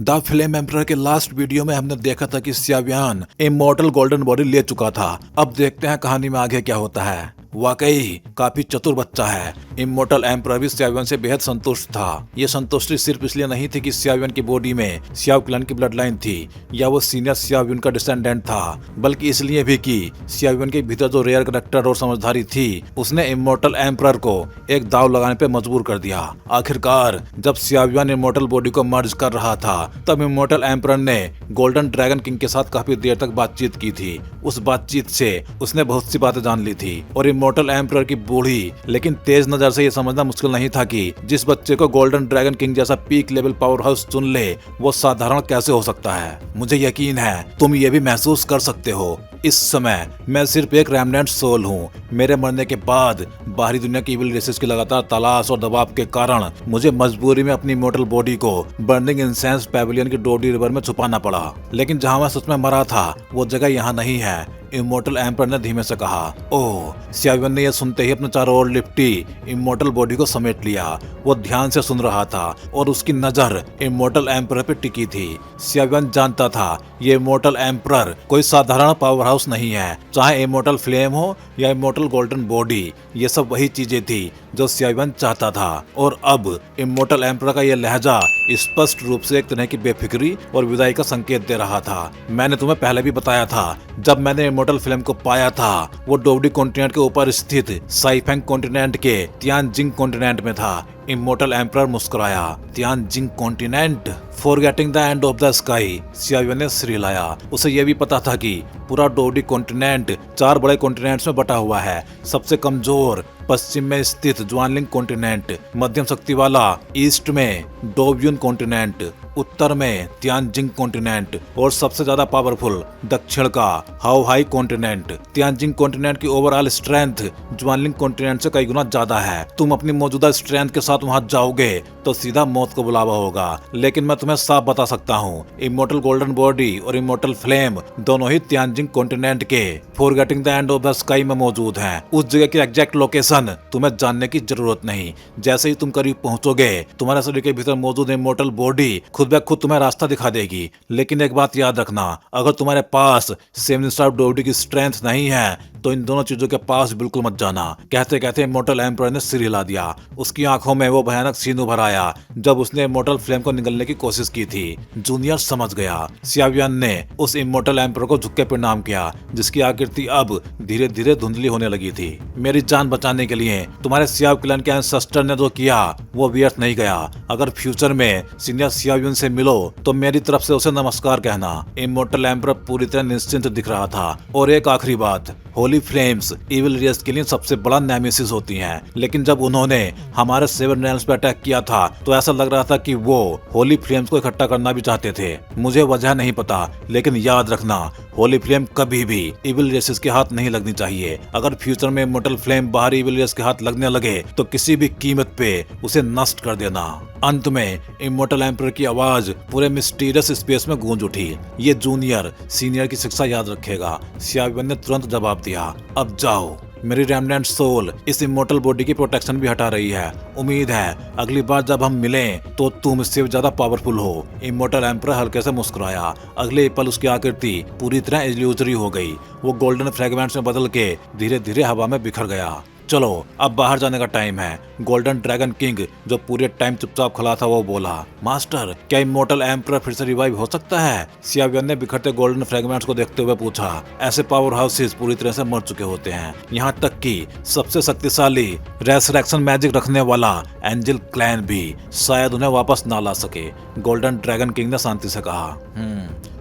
The flame emperor के last video में हमने देखा था कि सियावियान इमॉर्टल गोल्डन बॉडी ले चुका था। अब देखते हैं कहानी में आगे क्या होता है। वाकई काफी चतुर बच्चा है। इमॉर्टल एम्परर भी सियावियान से बेहद संतुष्ट था। ये संतुष्टि सिर्फ इसलिए नहीं थी कि सियावियान की बॉडी में सियाव क्लैन की ब्लड लाइन थी या वो सीनियर सियावियन का डिसेंडेंट था, बल्कि इसलिए भी कि सियावियन के भीतर जो रेयर कैरेक्टर और समझदारी थी उसने इमॉर्टल एम्परर को एक दाव लगाने पे मजबूर कर दिया। आखिरकार जब सियावियान इमॉर्टल बॉडी को मर्ज कर रहा था तब इमॉर्टल एम्परर ने गोल्डन ड्रैगन किंग के साथ काफी देर तक बातचीत की थी। उस बातचीत से उसने बहुत सी बातें जान ली थी और इमॉर्टल एम्परर की बूढ़ी लेकिन तेज नजर से ये समझना मुश्किल नहीं था कि जिस बच्चे को गोल्डन ड्रैगन किंग जैसा पीक लेवल पावर हाउस चुन ले वो साधारण कैसे हो सकता है। मुझे यकीन है तुम ये भी महसूस कर सकते हो। इस समय मैं सिर्फ एक रेमनेंट सोल हूँ। मेरे मरने के बाद बाहरी दुनिया की इविल रेसेस की लगातार तलाश और दबाव के कारण मुझे मजबूरी में अपनी इमॉर्टल बॉडी को बर्निंग इंसेंस पैविलियन की डोडी रिवर में छुपाना पड़ा। लेकिन जहाँ मैं सच में मरा था वो जगह यहाँ नहीं है, इमॉर्टल एम्परर ने धीमे से कहा। ओह, सियावियन ने यह सुनते ही अपने चारों ओर लिपटी इमॉर्टल बॉडी को समेट लिया। वो ध्यान से सुन रहा था और उसकी नजर इमॉर्टल एम्परर पे टिकी थी। सियावियन जानता था ये इमॉर्टल एम्परर कोई साधारण पावर हाउस नहीं है। चाहे इमॉर्टल फ्लेम हो या इमॉर्टल गोल्डन बॉडी, ये सब वही चीजें थी जो सियावियन चाहता था। और अब इमॉर्टल एम्परर का यह लहजा स्पष्ट रूप से एक तरह की बेफिक्री और विदाई का संकेत दे रहा था। मैंने तुम्हें पहले भी बताया था, जब मैंने इमॉर्टल फ्लेम को पाया था वो डोवडी कॉन्टिनेंट के ऊपर स्थित साइफेंग कॉन्टिनेंट के तियानजिंग कॉन्टिनेंट में था। इमॉर्टल एम्परर मुस्कुराया। Tianjing continent, forgetting the end of the sky, सियावियन ने श्री लाया। उसे यह भी पता था कि पूरा डोवडी कॉन्टिनेंट 4 बड़े कॉन्टिनेंट्स में बटा हुआ है। सबसे कमजोर पश्चिम में स्थित ज्वानलिंग कॉन्टिनेंट, मध्यम शक्ति वाला ईस्ट में डोव्यून कॉन्टिनेंट, उत्तर में तियानजिंग कॉन्टिनेंट और सबसे ज्यादा पावरफुल दक्षिण का हाओहाई कॉन्टिनेंट। तियानजिंग कॉन्टिनेंट की ओवरऑल स्ट्रेंथ ज्वानलिंग कॉन्टिनेंट से कई गुना ज्यादा है। तुम अपनी मौजूदा स्ट्रेंथ के साथ वहां जाओगे तो सीधा मौत को बुलावा होगा। लेकिन मैं तुम्हें साफ बता सकता हूँ, इमॉर्टल गोल्डन बॉडी और इमॉर्टल फ्लेम दोनों ही तियानजिंग कॉन्टिनेंट के forgetting the end of the sky में मौजूद हैं। उस जगह की एग्जैक्ट लोकेशन तुम्हें जानने की जरूरत नहीं। जैसे ही तुम करीब पहुंचोगे तुम्हारे शरीर के भीतर मौजूद इमॉर्टल बॉडी खुद ब खुद तुम्हें रास्ता दिखा देगी। लेकिन एक बात याद रखना, अगर तुम्हारे पास 7 स्टार डोवडी की स्ट्रेंथ नहीं है तो इन दोनों चीजों के पास बिल्कुल मत जाना। कहते कहते इमॉर्टल एम्परर ने सिर हिला दिया। उसकी आंखों में वो भयानक सीन उभर आया जब उसने इमॉर्टल फ्लेम को निगलने की कोशिश की थी। जूनियर समझ गया। सियावियन ने उस इमॉर्टल एम्परर को झुक के प्रणाम किया जिसकी आकृति अब धीरे धीरे धुंधली होने लगी थी। मेरी जान बचाने के लिए तुम्हारे सियाव क्लैन के एंसेस्टर ने जो किया वो व्यर्थ नहीं गया। अगर फ्यूचर में सीनियर सियावियन से मिलो तो मेरी तरफ से उसे नमस्कार कहना। इमॉर्टल एम्परर पूरी तरह निश्चिंत दिख रहा था। और एक आखिरी बात, होली फ्लेम्स इविल रेस के लिए सबसे बड़ा नेमेसिस होती हैं। लेकिन जब उन्होंने हमारे 7 रेल्म्स पे अटैक किया था तो ऐसा लग रहा था कि वो होली फ्लेम्स को इकट्ठा करना भी चाहते थे। मुझे वजह नहीं पता, लेकिन याद रखना होली फ्लेम कभी भी इविल रेसेस के हाथ नहीं लगनी चाहिए। अगर फ्यूचर में इमॉर्टल फ्लेम बाहरी इविल रेस के हाथ लगने लगे तो किसी भी कीमत पे उसे नष्ट कर देना। अंत में इमॉर्टल एम्परर की आवाज पूरे मिस्टीरियस स्पेस में गूंज उठी। ये जूनियर सीनियर की शिक्षा याद रखेगा। सियावियन ने तुरंत जवाब दिया। अब जाओ, मेरी रेमनेंट सोल इस इमॉर्टल बॉडी की प्रोटेक्शन भी हटा रही है। उम्मीद है अगली बार जब हम मिलें तो तुम इससे ज्यादा पावरफुल हो। इमॉर्टल एम्परर हल्के से मुस्कुराया। अगले पल उसकी आकृति पूरी तरह इल्यूजरी हो गई। वो गोल्डन फ्रेगमेंट्स में बदल के धीरे धीरे हवा में बिखर गया। चलो अब बाहर जाने का टाइम है। गोल्डन ड्रैगन किंग जो पूरे टाइम चुपचाप खड़ा था वो बोला। मास्टर, क्या इमॉर्टल एम्परर फिर से रिवाइव हो सकता है? सियावियन ने बिखरते गोल्डन फ्रेगमेंट्स को देखते हुए पूछा। ऐसे पावर हाउसेस पूरी तरह से मर चुके होते हैं। यहाँ तक कि सबसे शक्तिशाली रेसरेक्शन मैजिक रखने वाला एंजल क्लैन भी शायद उन्हें वापस ना ला सके। गोल्डन ड्रैगन किंग ने शांति से कहा।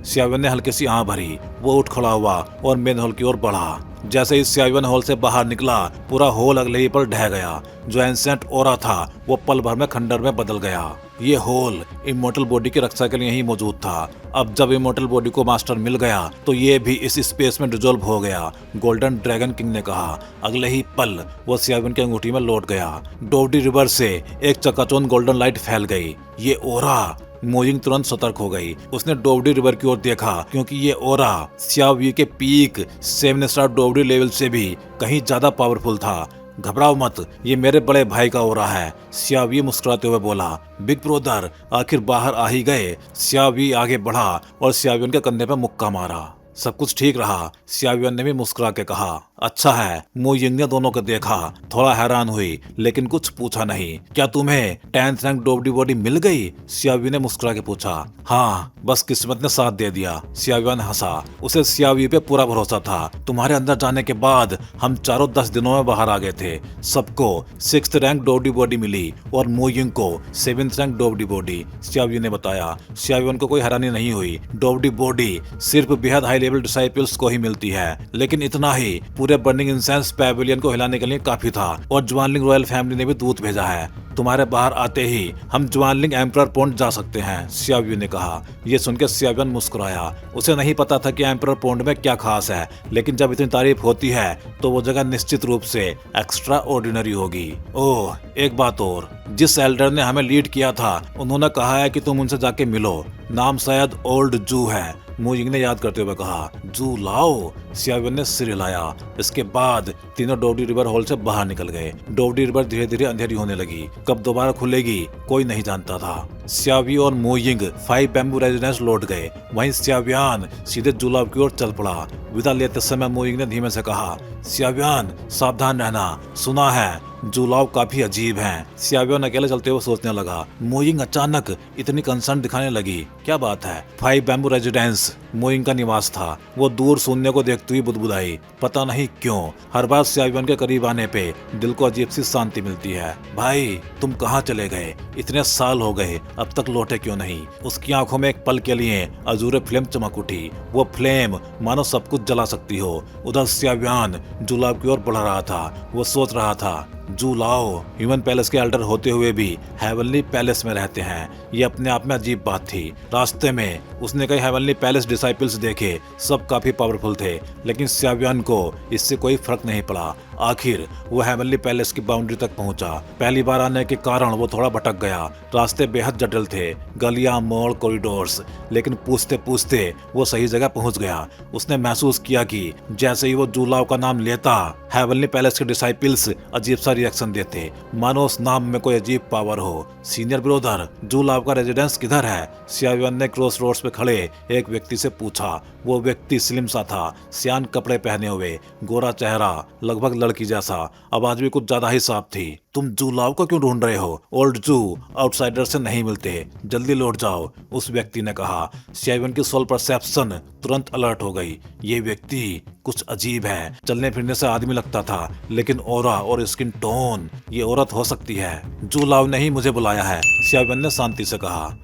सियावियन ने हल्की सी आंख भरी। वो उठ खड़ा हुआ और मेन हॉल की ओर बढ़ा। जैसे ही सियावियन हॉल से बाहर निकला पूरा हॉल अगले ही पल ढह गया। जो एंसेंट ओरा था वो पल भर में खंडर में बदल गया। ये हॉल इमॉर्टल बॉडी की रक्षा के लिए ही मौजूद था। अब जब इमॉर्टल बॉडी को मास्टर मिल गया तो ये भी इस स्पेस में डिसॉल्व हो गया। गोल्डन ड्रैगन किंग ने कहा। अगले ही पल वो सियावियन की अंगूठी में लौट गया। डोवडी रिवर से एक चकाचौंध गोल्डन लाइट फैल गई। ये ओरा मोइंग तुरंत सतर्क हो गई। उसने डोवडी रिवर की ओर देखा क्योंकि ये ओरा सियावी के पीक 7 स्टार डोवडी लेवल से भी कहीं ज्यादा पावरफुल था। घबराओ मत, ये मेरे बड़े भाई का ओरा है, सियावी मुस्कुराते हुए बोला। बिग ब्रदर आखिर बाहर आ ही गए। सियावी आगे बढ़ा और सियावियन के कंधे पर मुक्का मारा। सब कुछ ठीक रहा, सियावियन ने भी मुस्कुरा के कहा। अच्छा है। मो यिंग ने दोनों को देखा, थोड़ा हैरान हुई लेकिन कुछ पूछा नहीं। क्या तुम्हें 10th रैंक डोबडी बॉडी मिल गई? सियावी ने मुस्कुरा के पूछा। हाँ, बस किस्मत ने साथ दे दिया, सियावियन हंसा। उसे सियावी पे पूरा भरोसा था। तुम्हारे अंदर जाने के बाद हम चारों 10 दिनों में बाहर आ गए थे। सबको 6th रैंक डोबडी बॉडी मिली और मो यिंग को 7th रैंक डोबडी बॉडी, सियावी ने बताया। सियावियन को कोई हैरानी नहीं हुई। डोबडी बॉडी सिर्फ बेहद हाई लेवल डिसाइपल्स को ही मिलती है, लेकिन इतना ही पूरे बर्निंग इंसेंस पैविलियन को हिलाने के लिए काफी था। और ज्वानलिंग रॉयल फैमिली ने भी दूत भेजा है। तुम्हारे बाहर आते ही हम ज्वानलिंग एम्परर पॉइंट जा सकते हैं, सियावी ने कहा। ये सुनकर सियावियन मुस्कुराया। उसे नहीं पता था कि एम्परर पॉइंट में क्या खास है, लेकिन जब इतनी तारीफ होती है तो वो जगह निश्चित रूप से एक्स्ट्रा ऑर्डिनरी होगी। ओह, एक बात और, जिस एल्डर ने हमें लीड किया था उन्होंने कहा है कि तुम उनसे जाके मिलो। नाम शायद ओल्ड जू है, मो यिंग ने याद करते हुए कहा। जू लाओ, सियावियन ने सिर हिलाया। इसके बाद तीनों डोवडी रिवर हॉल से बाहर निकल गए। डोवडी रिवर धीरे धीरे अंधेरी होने लगी। कब दोबारा खुलेगी कोई नहीं जानता था। सियावी और मो यिंग 5 बैम्बू रेजिडेंस लौट गए। वहीं सियावियान सीधे जूलाव की ओर चल पड़ा। विदा लेते समय मो यिंग ने धीमे से कहा, सियावियान सावधान रहना, सुना है जूलाव काफी अजीब हैं। सियावियन अकेले चलते हुए सोचने लगा। मो यिंग अचानक इतनी कंसर्न दिखाने लगी। क्या बात है? 5 बैम्बू रेजिडेंस मो यिंग का निवास था। वो दूर शून्य को देखती हुई बुदबुदाई। पता नहीं क्यों हर बार सियावियन के करीब आने पे दिल को अजीब सी शांति मिलती है। भाई, तुम कहाँ चले गए? इतने साल हो गए, अब तक लौटे क्यों नहीं? उसकी आंखों में एक पल के लिए अजूरे फ्लेम चमक उठी। वो फ्लेम मानो सब कुछ जला सकती हो। उधर सियावियन जूलाव की ओर बढ़ रहा था। वो सोच रहा था, जू लाओ ह्यूमन पैलेस के एल्डर होते हुए भी हेवनली पैलेस में रहते हैं। ये अपने आप में अजीब बात थी। रास्ते में उसने कई हेवनली पैलेस डिसाइपल्स देखे, सब काफी पावरफुल थे, लेकिन सियावियन को इससे कोई फर्क नहीं पड़ा। आखिर वो हेवनली पैलेस की बाउंड्री तक पहुंचा। पहली बार आने के कारण वो थोड़ा भटक गया। रास्ते बेहद जटिल थे, गलियां, मोड़, कॉरिडोर्स, लेकिन पूछते पूछते वो सही जगह पहुंच गया। उसने महसूस किया कि जैसे ही वो जूलाव का नाम लेता, हेवनली पैलेस के डिसाइपल्स अजीब सा रिएक्शन देते, मानो उस नाम में कोई अजीब पावर हो। सीनियर ब्रदर, जूलाव का रेजिडेंस किधर है? सियावियन ने क्रॉस रोड्स पे खड़े एक व्यक्ति से पूछा। वो व्यक्ति स्लिम सा था, सियान कपड़े पहने हुए, गोरा चेहरा, लगभग लड़की जैसा। आवाज भी कुछ ज्यादा ही साफ थी। तुम जूलाव को क्यों ढूंढ रहे हो? ओल्ड जू आउटसाइडर से नहीं मिलते, जल्दी लौट जाओ, उस व्यक्ति ने कहा। सियावियन की सोल परसेप्शन तुरंत अलर्ट हो गई। ये व्यक्ति कुछ अजीब है। चलने फिरने से आदमी लगता था, लेकिन ओरा और स्किन टोन, ये औरत हो सकती है। जूलाव ने ही मुझे बुलाया है, सियावियन ने शांति से कहा।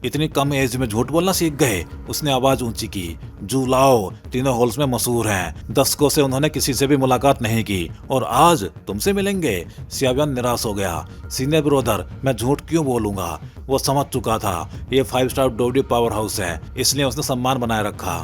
इतनी कम एज में झूठ बोलना सीख गए? उसने आवाज ऊंची की। जूलाव तीनों हॉल्स में मशहूर हैं। दशकों से उन्होंने किसी से भी मुलाकात नहीं की और आज तुमसे मिलेंगे? सियावियन निराश हो गया। सीनियर ब्रदर, मैं झूठ क्यों बोलूंगा? वो समझ चुका था ये 5 स्टार डोवडी पावर हाउस है, इसलिए उसने सम्मान बनाए रखा।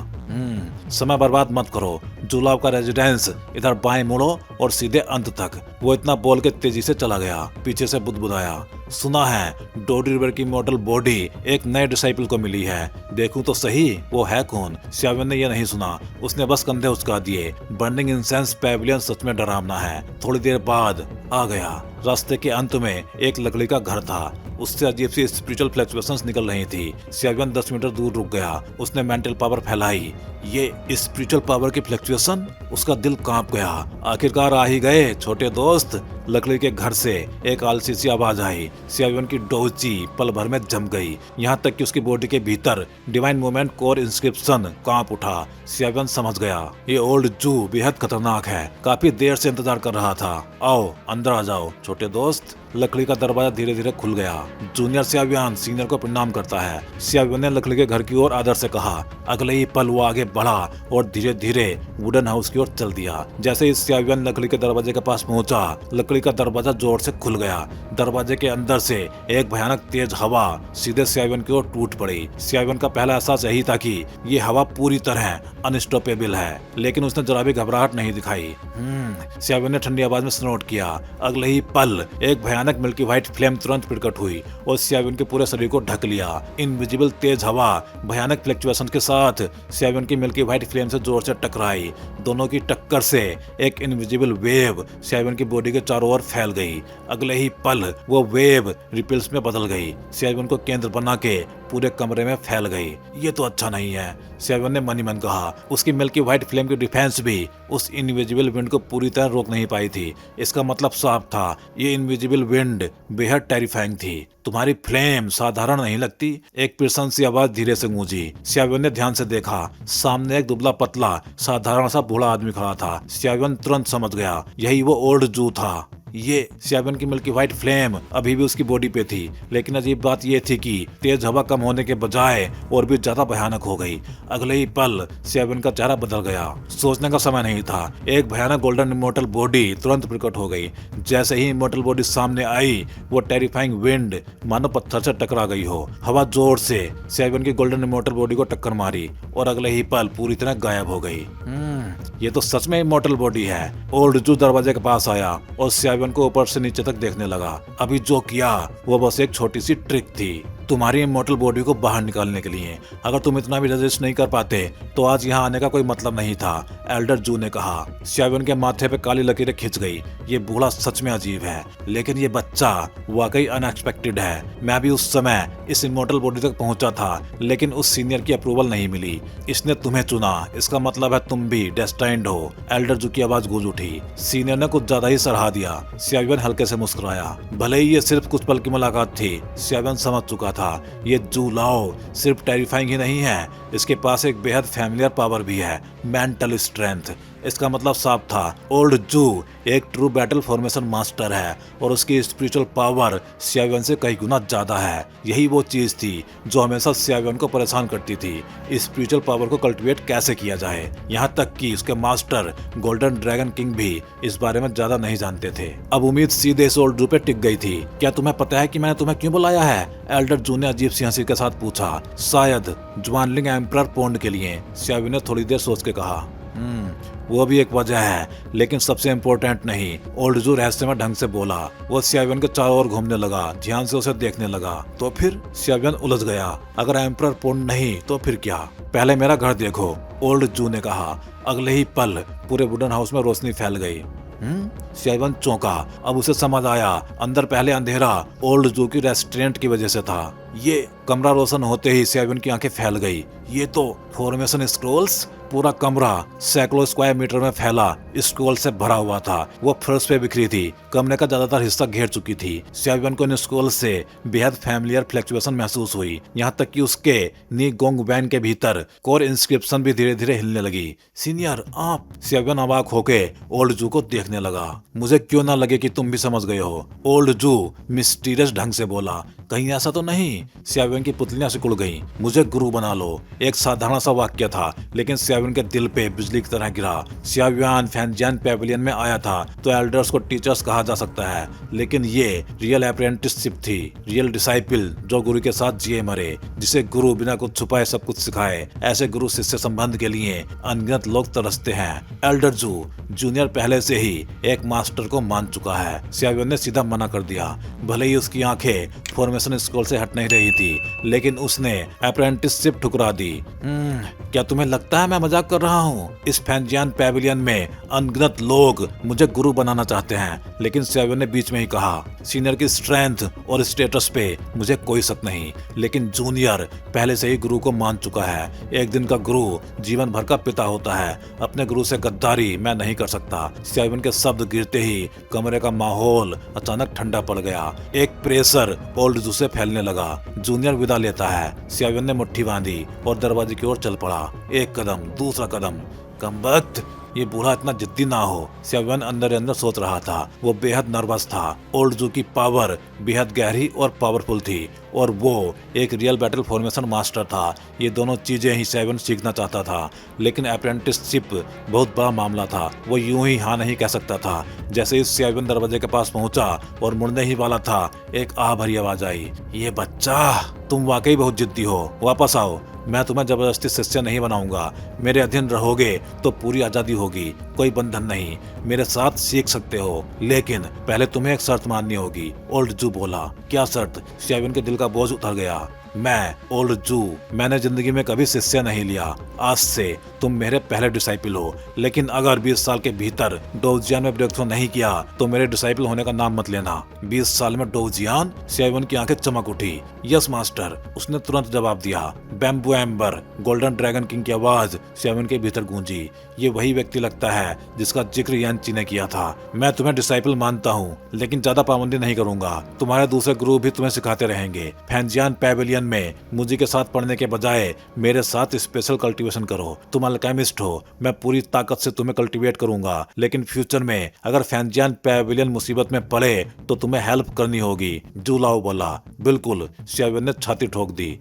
समय बर्बाद मत करो। जूलाव का रेजिडेंस इधर बाएं मुड़ो और सीधे अंत तक। वो इतना बोल के तेजी से चला गया। पीछे से बुदबुदाया। सुना है डोवडी रिवर की मॉडल बॉडी एक नए डिसाइपल को मिली है, देखूं तो सही वो है कौन? सियावियन ने यह नहीं सुना। उसने बस कंधे उचका दिए। बर्निंग इंसेंस पैविलियन सच में डरावना है। थोड़ी देर बाद आ गया। रास्ते के अंत में एक लकड़ी का घर था। उससे अजीब सी स्पिरिचुअल फ्लक्चुएशंस निकल रही थी। सियावियन 10 मीटर दूर रुक गया। उसने मेंटल पावर फैलाई। ये स्पिरिचुअल पावर की फ्लक्चुएशन? उसका दिल कांप गया। आखिरकार आ ही गए छोटे दोस्त। लकड़ी के घर से एक आलसी सी आवाज आई। सियावियन की डोची पल भर में जम गई, यहाँ तक कि उसकी बॉडी के भीतर डिवाइन मूवमेंट कोर इंस्क्रिप्शन कांप उठा। सियावियन समझ गया, ये ओल्ड जू बेहद खतरनाक है। काफी देर से इंतजार कर रहा था। आओ अंदर आ जाओ छोटे दोस्त। लकड़ी का दरवाजा धीरे धीरे खुल गया। जूनियर सियावियन सीनियर को प्रणाम करता है, सियावियन ने लकड़ी के घर की ओर आदर से कहा। अगले ही पल वो आगे बढ़ा और धीरे धीरे वुडन हाउस की ओर चल दिया। जैसे ही सियावियन लकड़ी के दरवाजे के पास पहुंचा, लकड़ी का दरवाजा जोर से खुल गया। दरवाजे के अंदर से एक भयानक तेज हवा सीधे सियावियन की ओर टूट पड़ी। सियावियन का पहला एहसास यही था कि ये हवा पूरी तरह अनस्टॉपेबल है, लेकिन उसने जरा भी घबराहट नहीं दिखाई। सियावियन ने ठंडी आवाज में स्नोट किया। अगले ही पल एक भयानक भयानक मिल्की व्हाइट फ्लेम तुरंत प्रकट हुई और सियाविन के पूरे शरीर को ढक लिया। इनविजिबल तेज हवा भयानक फ्लक्चुएशन के साथ सियाविन की मिल्की व्हाइट फ्लेम से जोर से टकराई। दोनों की टक्कर से एक इनविजिबल वेव सियाविन की बॉडी के चारों ओर फैल गई। अगले ही पल वो वेव रिपल्स में बदल गई, सियाविन को केंद्र बना के पूरे कमरे में फैल गई। ये तो अच्छा नहीं है, सियाविन ने मन ही मन कहा। उसकी मिल्की व्हाइट फ्लेम की डिफेंस भी उस इनविजिबल विंड को पूरी तरह रोक नहीं पाई थी। इसका मतलब साफ था, ये इनविजिबल विंड बेहद टेरिफाइंग थी। तुम्हारी फ्लेम साधारण नहीं लगती, एक प्रसन्न सी आवाज धीरे से गूंजी। सियाविन ने ध्यान से देखा, सामने एक दुबला पतला साधारण सा बूढ़ा आदमी खड़ा था। सियाविन तुरंत समझ गया, यही वो ओल्ड जू था। ये सियाविन की मिल्की व्हाइट फ्लेम अभी भी उसकी बॉडी पे थी, लेकिन अजीब बात ये थी कि तेज हवा कम होने के बजाय और भी ज्यादा भयानक हो गई। अगले ही पल सियाविन का चेहरा बदल गया। सोचने का समय नहीं था, एक भयानक गोल्डन इमोर्टल बॉडी तुरंत प्रकट हो गई। जैसे ही इमोर्टल बॉडी सामने आई, वो टेरिफाइंग विंड मानो पत्थर से टकरा गई हो। हवा जोर से सियाविन की गोल्डन इमोर्टल बॉडी को टक्कर मारी और अगले ही पल पूरी तरह गायब हो गई। ये तो सच में इमोर्टल बॉडी है। ओल्ड जू दरवाजे के पास आया और सियाविन को ऊपर से नीचे तक देखने लगा। अभी जो किया वो बस एक छोटी सी ट्रिक थी, तुम्हारी इमोर्टल बॉडी को बाहर निकालने के लिए। अगर तुम इतना भी रेजिस्ट नहीं कर पाते तो आज यहाँ आने का कोई मतलब नहीं था, एल्डर जू ने कहा। सियाविन के माथे पे काली लकीरें खिंच गई। ये बूढ़ा सच में अजीब है, लेकिन ये बच्चा वाकई अनएक्सपेक्टेड है। मैं भी उस समय इस इमोर्टल बॉडी तक पहुंचा था, लेकिन उस सीनियर की अप्रूवल नहीं मिली। इसने तुम्हें चुना, इसका मतलब है तुम भी डेस्टाइन्ड हो। एल्डर जू की आवाज गूंज उठी। सीनियर ने कुछ ज्यादा ही सराहा दिया। सियाविन हल्के से मुस्कुराया। भले ही ये सिर्फ कुछ पल की मुलाकात थी, सियाविन समझ चुका था ये जू लाओ सिर्फ टेरिफाइंग ही नहीं है, इसके पास एक बेहद फैमिलियर पावर भी है, मेंटल स्ट्रेंथ। इसका मतलब साफ था, ओल्ड जू एक ट्रू बैटल फॉर्मेशन मास्टर है और उसकी स्पिरिचुअल पावर सियाविन से कई गुना ज्यादा है। यही वो चीज थी जो हमेशा सियाविन को परेशान करती थी, स्पिरिचुअल पावर को कल्टिवेट कैसे किया जाए। यहाँ तक कि उसके मास्टर गोल्डन ड्रैगन किंग भी इस बारे में ज्यादा नहीं जानते थे। अब उम्मीद सीधे इस ओल्ड जू पे टिक गई थी। क्या तुम्हें पता है कि मैंने तुम्हें क्यों बुलाया है? एल्डर जू ने अजीब सी हंसी के साथ पूछा। शायद ज्वानलिंग एम्परर पोंड के लिए, सियाविन ने थोड़ी देर सोच के कहा। वो भी एक वजह है, लेकिन सबसे इम्पोर्टेंट नहीं, ओल्ड जू रहस्यमय ढंग से बोला। वो सियाविन के चारों ओर घूमने लगा, ध्यान से उसे देखने लगा। तो फिर सियाविन उलझ गया। अगर एम्परर पोंड नहीं तो फिर क्या? पहले मेरा घर देखो, ओल्ड जू ने कहा। अगले ही पल पूरे वुडन हाउस में रोशनी फैल गई। सियाविन चौंका। अब उसे समझ आया, अंदर पहले अंधेरा ओल्ड जू की रेस्टोरेंट की वजह से था। ये कमरा रोशन होते ही सियाविन की आंखें फैल गई। ये तो फॉर्मेशन स्क्रॉल्स। पूरा कमरा सैकड़ों स्क्वायर मीटर में फैला स्क्रॉल से भरा हुआ था। वो फर्श पे बिखरी थी, कमरे का ज्यादातर हिस्सा घेर चुकी थी। सियाविन को इन स्क्रॉल से बेहद फैमिलियर फ्लक्चुएशन महसूस हुई, यहाँ तक कि उसके नी गोंग वैन के भीतर कोर इंस्क्रिप्शन भी धीरे धीरे हिलने लगी। सीनियर आप? सियाविन अवाक होके ओल्ड जू को देखने लगा। मुझे क्यों ना लगे कि तुम भी समझ गए हो, ओल्ड जू मिस्टीरियस ढंग से बोला। कहीं ऐसा तो नहीं? सियाविन की पुतलियां सिकुड़ गईं। मुझे गुरु बना लो, एक साधारण सा वाक्य था, लेकिन सियाविन के दिल पे बिजली की तरह गिरा। सियाविन फैंजियन पेविलियन में आया था तो एल्डर्स को टीचर्स कहा जा सकता है, लेकिन ये रियल अप्रेंटिसशिप थी, रियल डिसाइपल जो गुरु के साथ जिए मरे, जिसे गुरु बिना कुछ छुपाए सब कुछ सिखाए। ऐसे गुरु शिष्य संबंध के लिए अनगिनत लोग तरसते हैं। एल्डर जू जूनियर पहले से ही एक मास्टर को मान चुका है। सियाविन ने सीधा मना कर दिया। भले ही उसकी आंखें फॉर्मेशन स्कूल से हट नहीं रही थी, लेकिन उसने अप्रेंटिसशिप ठुकरा दी। क्या तुम्हें लगता है मैं मजाक कर रहा हूँ? इस फैंजियन पेविलियन में अनगिनत लोग मुझे गुरु बनाना चाहते हैं, लेकिन सियाविन ने बीच में ही कहा, सीनियर की स्ट्रेंथ और स्टेटस पे मुझे कोई शक नहीं, लेकिन जूनियर पहले से ही गुरु को मान चुका है। एक दिन का गुरु जीवन भर का पिता होता है। अपने गुरु से गद्दारी मैं नहीं कर सकता। सियाविन के शब्द गिरते ही कमरे का माहौल अचानक ठंडा पड़ गया। एक प्रेशर ओल्ड जू से फैलने लगा। जूनियर विदा लेता है। सियाविन ने मुट्ठी बांधी और दरवाजे की ओर चल पड़ा। एक कदम, दूसरा कदम। कमबख्त, ये बूढ़ा इतना जिद्दी ना हो, सियाविन अंदर अंदर सोच रहा था। वो बेहद नर्वस था। ओल्ड जू की पावर बेहद गहरी और पावरफुल थी, और वो एक रियल बैटल फॉर्मेशन मास्टर था। ये दोनों चीजें ही सियाविन सीखना चाहता था, लेकिन अप्रेंटिसशिप बहुत बड़ा मामला था। वो यूं ही हाँ नहीं कह सकता था। जैसे ही सियाविन दरवाजे के पास पहुंचा और मुड़ने ही वाला था, एक आह भरी आवाज आई, ये बच्चा, तुम वाकई बहुत जिद्दी हो, वापस आओ। मैं तुम्हें जबरदस्ती शिष्य नहीं बनाऊंगा। मेरे अधीन रहोगे तो पूरी आजादी होगी, कोई बंधन नहीं। मेरे साथ सीख सकते हो, लेकिन पहले तुम्हें एक शर्त माननी होगी। ओल्ड जू बोला। क्या शर्त? सियाविन के दिल का बोझ उतर गया। मैं ओल्ड जू, मैंने जिंदगी में कभी शिष्य नहीं लिया। आज से तुम मेरे पहले डिसाइपल हो, लेकिन अगर 20 साल के भीतर डोवजियान में ब्रेक थ्रू नहीं किया तो मेरे डिसाइपल होने का नाम मत लेना। 20 साल में डोवजियान? सियाविन की आंखें चमक उठी। यस मास्टर, उसने तुरंत जवाब दिया। Bamboo amber, golden dragon king की आवाज सियाविन के भीतर गूंजी। ये वही व्यक्ति लगता है जिसका जिक्र यानची ने किया था। मैं तुम्हें डिसाइपल मानता हूँ, लेकिन ज्यादा पाबंदी नहीं करूंगा। तुम्हारे दूसरे गुरु भी तुम्हें सिखाते रहेंगे। फैंजियान पैवेलियन में मुझी के साथ पढ़ने के बजाय मेरे साथ स्पेशल कल्टीवेशन करो। तुम अल्केमिस्ट हो, मैं पूरी ताकत से तुम्हें कल्टीवेट करूंगा, लेकिन फ्यूचर में अगर फैंजियान पैवेलियन मुसीबत में पड़े तो तुम्हें हेल्प करनी होगी। जूलाओ बोला। बिल्कुल, सियाविन ने छाती ठोक दी।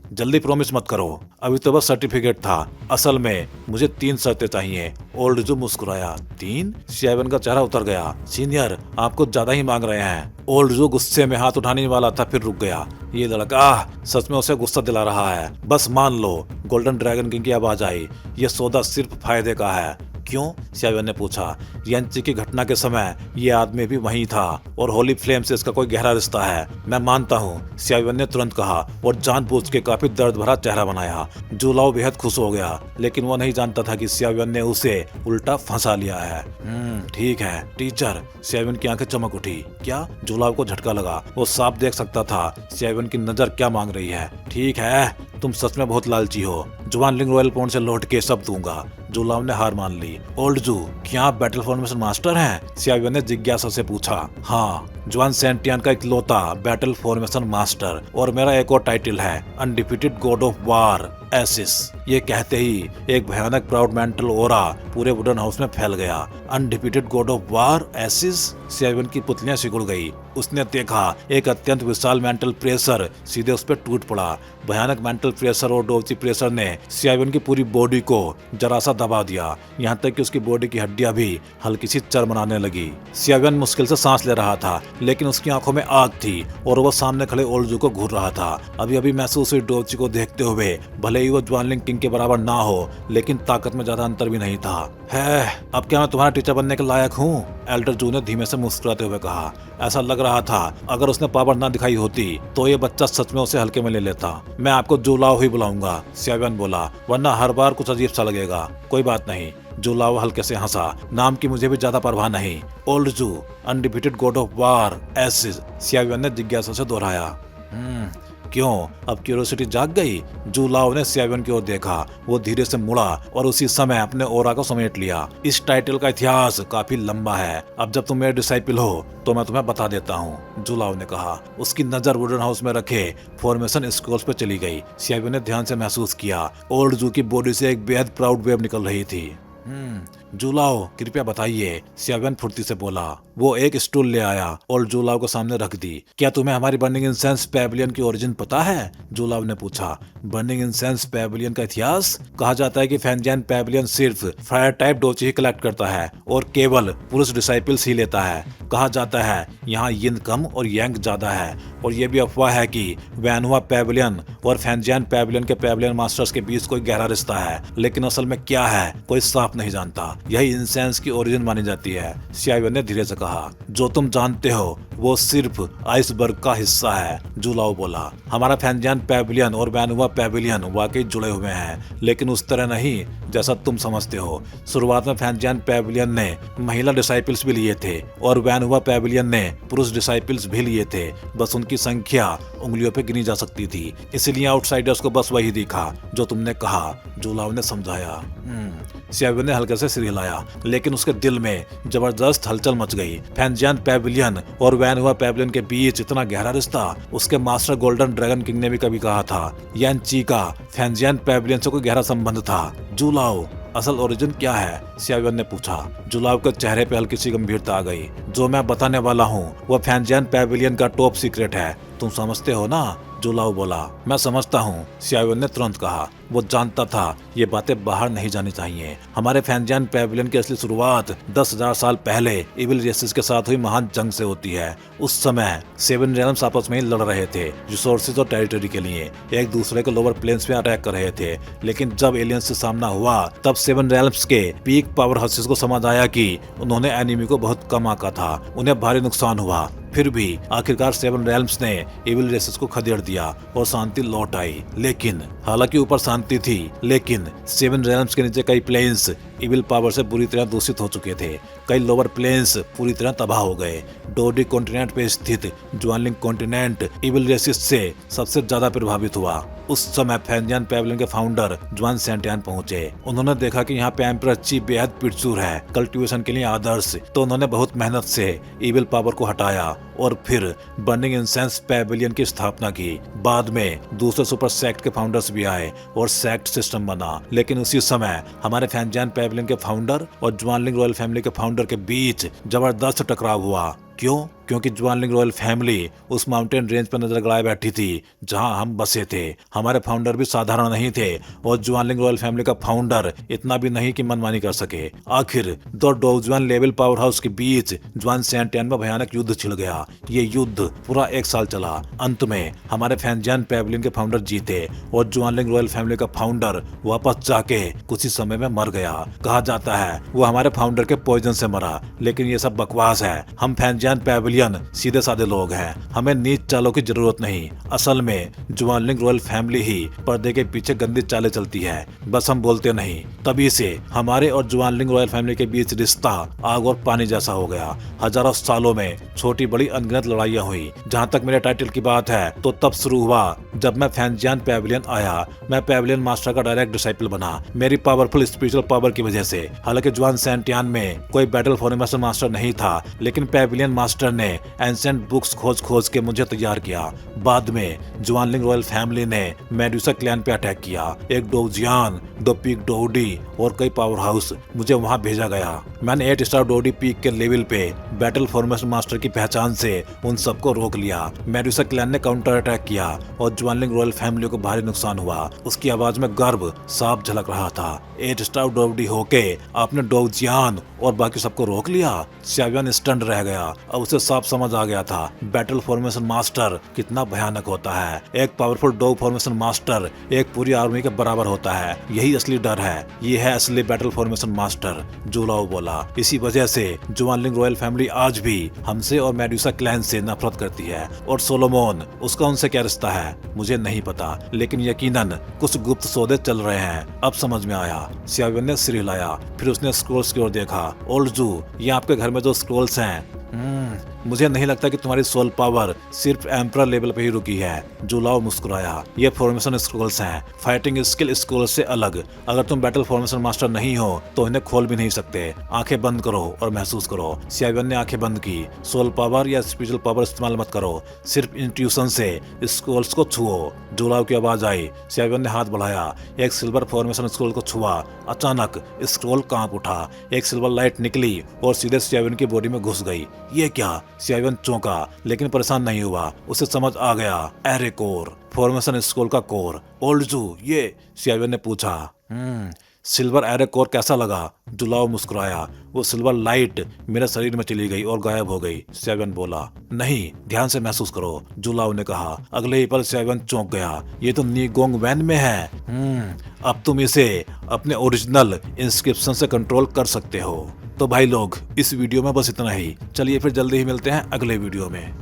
जल्दी प्रॉमिस मत करो, अभी तो बस सर्टिफिकेट था। असल में मुझे 3 शर्तें चाहिए। ओल्ड जू मुस्कुराया। 3? सियाविन का चेहरा उतर गया। सीनियर, आपको ज्यादा ही मांग रहे हैं। ओल्ड जू गुस्से में हाथ उठाने वाला था, फिर रुक गया। ये लड़का सच में उसे गुस्सा दिला रहा है। बस मान लो। गोल्डन ड्रैगन किंग की आवाज आई। ये सौदा सिर्फ फायदे का है। क्यों? सियाविन ने पूछा। यानची की घटना के समय ये आदमी भी वहीं था और होली फ्लेम से इसका कोई गहरा रिश्ता है। मैं मानता हूँ, सियाविन ने तुरंत कहा और जानबूझ के काफी दर्द भरा चेहरा बनाया। जूलाओ बेहद खुश हो गया, लेकिन वो नहीं जानता था कि सियाविन ने उसे उल्टा फंसा लिया है। ठीक है टीचर। सियाविन की आंखें चमक उठी। क्या? जूलाओ को झटका लगा। वो साफ देख सकता था सियाविन की नजर क्या मांग रही है। ठीक है, तुम सच में बहुत लालची हो। जुआनलिंग रॉयल पॉइंट से लौट के सब दूंगा। जूलाओ ने हार मान ली। ओल्ड जू, क्या आप बैटल फॉर्मेशन मास्टर हैं? सियाविन ने जिज्ञासा से पूछा। हाँ, जुआन सेंटियन का इकलौता बैटल फॉर्मेशन मास्टर, और मेरा एक और टाइटल है, अनडिफिटेड गॉड ऑफ वार एसिस। ये कहते ही एक भयानक प्राउड मेंटल ओरा पूरे वुडन हाउस में फैल गया। अनडिफिटेड गॉड ऑफ वार एसिस? सियाविन की पुतलियां सिकुड़ गई। उसने देखा एक अत्यंत विशाल मेंटल प्रेशर सीधे उस पर टूट पड़ा। भयानक मेंटल प्रेशर और डोवची प्रेशर ने सियाविन की पूरी बॉडी को जरा सा दबा दिया, यहाँ तक कि उसकी बॉडी की हड्डियां भी हल्की सी चरमराने लगी। सियाविन मुश्किल से सांस ले रहा था, लेकिन उसकी आंखों में आग थी और वो सामने खड़े ओल्ड जू को घूर रहा था। अभी अभी महसूस हुई डोवची को देखते हुए, भले ही वो जुआनलिंग किंग के बराबर ना हो, लेकिन ताकत में ज्यादा अंतर भी नहीं था। है, अब क्या मैं तुम्हारा टीचर बनने के लायक हूँ? एल्डर जू ने धीमे से मुस्कुराते हुए कहा। ऐसा लग रहा था अगर उसने पावर ना दिखाई होती तो ये बच्चा सच में उसे हल्के में ले लेता। मैं आपको जूलाओ ही बुलाऊंगा, सियाविन बोला, वरना हर बार कुछ अजीब सा लगेगा। कोई बात नहीं। जूलाओ हल्के से हंसा। नाम की मुझे भी ज्यादा परवाह नहीं। ओल्ड जू, अनडिफिटेड गॉड ऑफ वार एसिस, सियाविन ने जिज्ञासा से दोहराया। क्यों? अब क्यूरियोसिटी जाग गई? जूलाओ ने सियाविन की ओर देखा। वो धीरे से मुड़ा और उसी समय अपने ओरा को समेट लिया। इस टाइटल का इतिहास काफी लंबा है। अब जब तुम मेरे डिसाइपल हो तो मैं तुम्हें बता देता हूँ, जूलाओ ने कहा। उसकी नजर वुडन हाउस में रखे फॉर्मेशन स्क्रॉल्स पे चली गई। सियाविन ने ध्यान से महसूस किया ओल्ड जू की बॉडी से एक बेहद प्राउड वेव निकल रही थी। जूलाओ, कृपया बताइए, सियाविन फुर्ती से बोला। वो एक स्टूल ले आया और जूलाओ को सामने रख दी। क्या तुम्हें हमारी बर्निंग इंसेंस पैवेलियन की ओरिजिन पता है? जूलाओ ने पूछा। बर्निंग इंसेंस पैवेलियन का इतिहास? कहा जाता है कि फैंजियान पैवेलियन सिर्फ फायर टाइप डोची ही कलेक्ट करता है और केवल पुरुष डिसाइपल्स ही लेता है। कहा जाता है यहाँ यिन कम और यांग ज्यादा है, और ये भी अफवाह है कि वैनहुआ पैवेलियन और फैंजियान पैवेलियन के पैवेलियन मास्टर्स के बीच कोई गहरा रिश्ता है, लेकिन असल में क्या है कोई साफ नहीं जानता। यही इंसेंस की ओरिजिन मानी जाती है, सियाविन ने धीरे से कहा। जो तुम जानते हो वो सिर्फ आइसबर्ग का हिस्सा है, जूलाओ बोला। हमारा फैंजियान पैवेलियन और वैनहुआ पैवेलियन वाकई जुड़े हुए हैं, लेकिन उस तरह नहीं जैसा तुम समझते हो। शुरुआत में फैंजियान पैवेलियन ने महिला डिसाइपल्स भी लिए थे और वैनहुआ पैवेलियन ने पुरुष डिसाइपल्स भी लिए थे। बस उनकी संख्या उंगलियों पे गिनी जा सकती थी, इसलिए आउटसाइडर्स को बस वही दिखा जो तुमने कहा, जूलाओ ने समझाया। सियाविन ने हल्के से सिर हिलाया, लेकिन उसके दिल में जबरदस्त हलचल मच गई। फैंजियान पैवेलियन और वैनहुआ पैवेलियन के बीच इतना गहरा रिश्ता उसके मास्टर गोल्डन ड्रैगन किंग ने भी कभी कहा था। यानची का फैंजियान पैवेलियन से कोई गहरा संबंध था। जूलाओ, असल ओरिजिन क्या है? सियाविन ने पूछा। जूलाओ के चेहरे पे हल्की सी गंभीरता आ गई। जो मैं बताने वाला हूँ वो फैंजियान पैवेलियन का टॉप सीक्रेट है, तुम समझते हो ना? जूलाओ बोला। मैं समझता हूँ, सियाविन ने तुरंत कहा। वो जानता था ये बातें बाहर नहीं जानी चाहिए। हमारे फैंजियान पैविलियन की असली शुरुआत 10,000 साल पहले इविल रेसिस के साथ हुई महान जंग से होती है। उस समय 7 रेल्म्स आपस में ही लड़ रहे थे, रिसोर्सेज और टेरिटरी के लिए एक दूसरे के लोअर प्लेन्स में अटैक कर रहे थे। लेकिन जब एलियंस से सामना हुआ तब 7 रेल्म्स के पीक पावर हाउसेस को समझ आया कि उन्होंने एनिमी को बहुत कम आंका था, उन्हें भारी नुकसान हुआ। फिर भी आखिरकार 7 रेल्म्स ने इविल रेसिस को खदेड़ दिया और शांति लौट आई। लेकिन हालांकि ऊपर शांति थी, लेकिन 7 रेल्म्स के नीचे कई प्लेन्स इविल पावर से बुरी तरह दूषित हो चुके थे। कई लोअर प्लेन्स पूरी तरह तबाह हो गए। डोडी कॉन्टिनेंट पे स्थित ज्वानलिंग कॉन्टिनेंट इविल रेसिस से सबसे ज्यादा प्रभावित हुआ। उस समय फैंजियान पैविलियन के फाउंडर ज्वान सेंटियान पहुंचे। उन्होंने देखा कि यहाँ पे एम्परर ची बेहद पिटसूर है, कल्टीवेशन के लिए आदर्श, तो उन्होंने बहुत मेहनत से इविल पावर को हटाया और फिर बर्निंग इंसेंस पैविलियन की स्थापना की। बाद में दूसरे सुपर सेक्ट के फाउंडर्स भी आए और सेक्ट सिस्टम बना। लेकिन उसी समय हमारे फैंजियान पैविलियन के फाउंडर और ज्वानलिंग रॉयल फैमिली के फाउंडर के बीच जबरदस्त टकराव हुआ। क्यों? क्योंकि ज्वानलिंग रॉयल फैमिली उस माउंटेन रेंज पर नजर गड़ाए बैठी थी जहां हम बसे थे। हमारे फाउंडर भी साधारण नहीं थे और ज्वानलिंग रॉयल फैमिली का फाउंडर इतना भी नहीं कि मनमानी कर सके। आखिर दो डोजवान लेवल पावर हाउस के बीच ज्वान सेंटियान में भयानक युद्ध छिड़ गया। ये युद्ध पूरा 1 साल चला। अंत में हमारे फैंजियान पैविलियन के फाउंडर जीते और ज्वानलिंग रॉयल फैमिली का फाउंडर वापस जाके कुछ ही समय में मर गया। कहा जाता है वो हमारे फाउंडर के पॉइजन से मरा, लेकिन ये सब बकवास है। हम फैंजियान पैविलियन सीधे साधे लोग हैं, हमें नीच चालों की जरूरत नहीं। असल में ज्वानलिंग रॉयल फैमिली ही पर्दे के पीछे गंदी चालें चलती है, बस हम बोलते नहीं। तभी से हमारे और ज्वानलिंग रॉयल फैमिली के बीच रिश्ता आग और पानी जैसा हो गया। हजारों सालों में छोटी बड़ी अनगिनत लड़ाइयाँ हुई। जहाँ तक मेरे टाइटल की बात है तो तब शुरू हुआ जब मैं फैंजियान पैविलियन आया। मैं पैविलियन मास्टर का डायरेक्ट डिसाइपल बना, मेरी पावरफुल स्पिरिचुअल पावर की वजह से। हालांकि ज्वान सेंटियान में कोई बैटल फॉर्मेशन मास्टर नहीं था, लेकिन पैविलियन मास्टर ने एंसेंट बुक्स खोज के मुझे तैयार किया। बाद में ज्वानलिंग रॉयल फैमिली ने मेडुसा क्लैन पे अटैक किया। एक डोजियान, 2 पीक डोडी और कई पावर हाउस, मुझे वहां भेजा गया। मैंने 8 स्टार डोडी पीक के लेवल पे बैटल फॉर्मेशन मास्टर की पहचान से उन सबको रोक लिया। मेडुसा क्लैन ने काउंटर अटैक किया और ज्वानलिंग रॉयल फैमिली को भारी नुकसान हुआ। उसकी आवाज में गर्व साफ झलक रहा था। 8 स्टार डोडी होके आपने डोजियान और बाकी सबको रोक लिया। सियावियन स्टंड रह गया। अब उसे साफ समझ आ गया था बैटल फॉर्मेशन मास्टर कितना भयानक होता है। एक पावरफुल डॉग फॉर्मेशन मास्टर एक पूरी आर्मी के बराबर होता है। यही असली डर है, ये है असली बैटल फॉर्मेशन मास्टर, जूलाओ बोला। इसी वजह से ज्वानलिंग रॉयल फैमिली आज भी हमसे और मेडुसा क्लैन से नफरत करती है। और सोलोमोन, उसका उनसे क्या रिश्ता है मुझे नहीं पता, लेकिन यकीनन कुछ गुप्त सौदे चल रहे हैं। अब समझ में आया। सियावियन ने सिर हिलाया, फिर उसने स्क्रोल्स की ओर देखा। ओल्ड जू, ये आपके घर में जो स्क्रोल्स हैं, मुझे नहीं लगता कि तुम्हारी सोल पावर सिर्फ एम्परर लेवल पे ही रुकी है। जूलाओ मुस्कुराया। ये फॉर्मेशन स्क्रोल्स हैं, फाइटिंग स्किल स्क्रोल्स से अलग। अगर तुम बैटल फॉर्मेशन मास्टर नहीं हो तो इन्हें खोल भी नहीं सकते। आंखें बंद करो और महसूस करो। सियावियन ने आंखें बंद की। सोल पावर या स्पिरिचुअल पावर इस्तेमाल मत करो, सिर्फ इंट्यूशन से स्क्रोल्स को छुओ। जूलाओ की आवाज आई। सियावियन ने हाथ बढ़ाया, एक सिल्वर फॉर्मेशन स्क्रोल को छुआ। अचानक स्क्रोल कांप उठा। एक सिल्वर लाइट निकली और सीधे सियावियन की बॉडी में घुस गई। ये क्या? सियावियन चौंका, लेकिन परेशान नहीं हुआ। उसे समझ आ गया, एरे कोर, फॉर्मेशन स्क्रोल का कोर। ओल्ड जू, ये? सियावियन ने पूछा। सिल्वर एरे कोर कैसा लगा? जुलाओ मुस्कुराया। वो सिल्वर लाइट मेरे शरीर में चली गई और गायब हो गई। सियावियन बोला। नहीं, ध्यान से महसूस करो, जुलाओ ने कहा। अगले ही पल सियावियन चौंक गया। ये तो नीगोंग वैन में है। अब तुम इसे अपने ओरिजिनल इंस्क्रिप्शन से कंट्रोल कर सकते हो। तो भाई लोग, इस वीडियो में बस इतना ही। चलिए फिर जल्दी ही मिलते हैं अगले वीडियो में।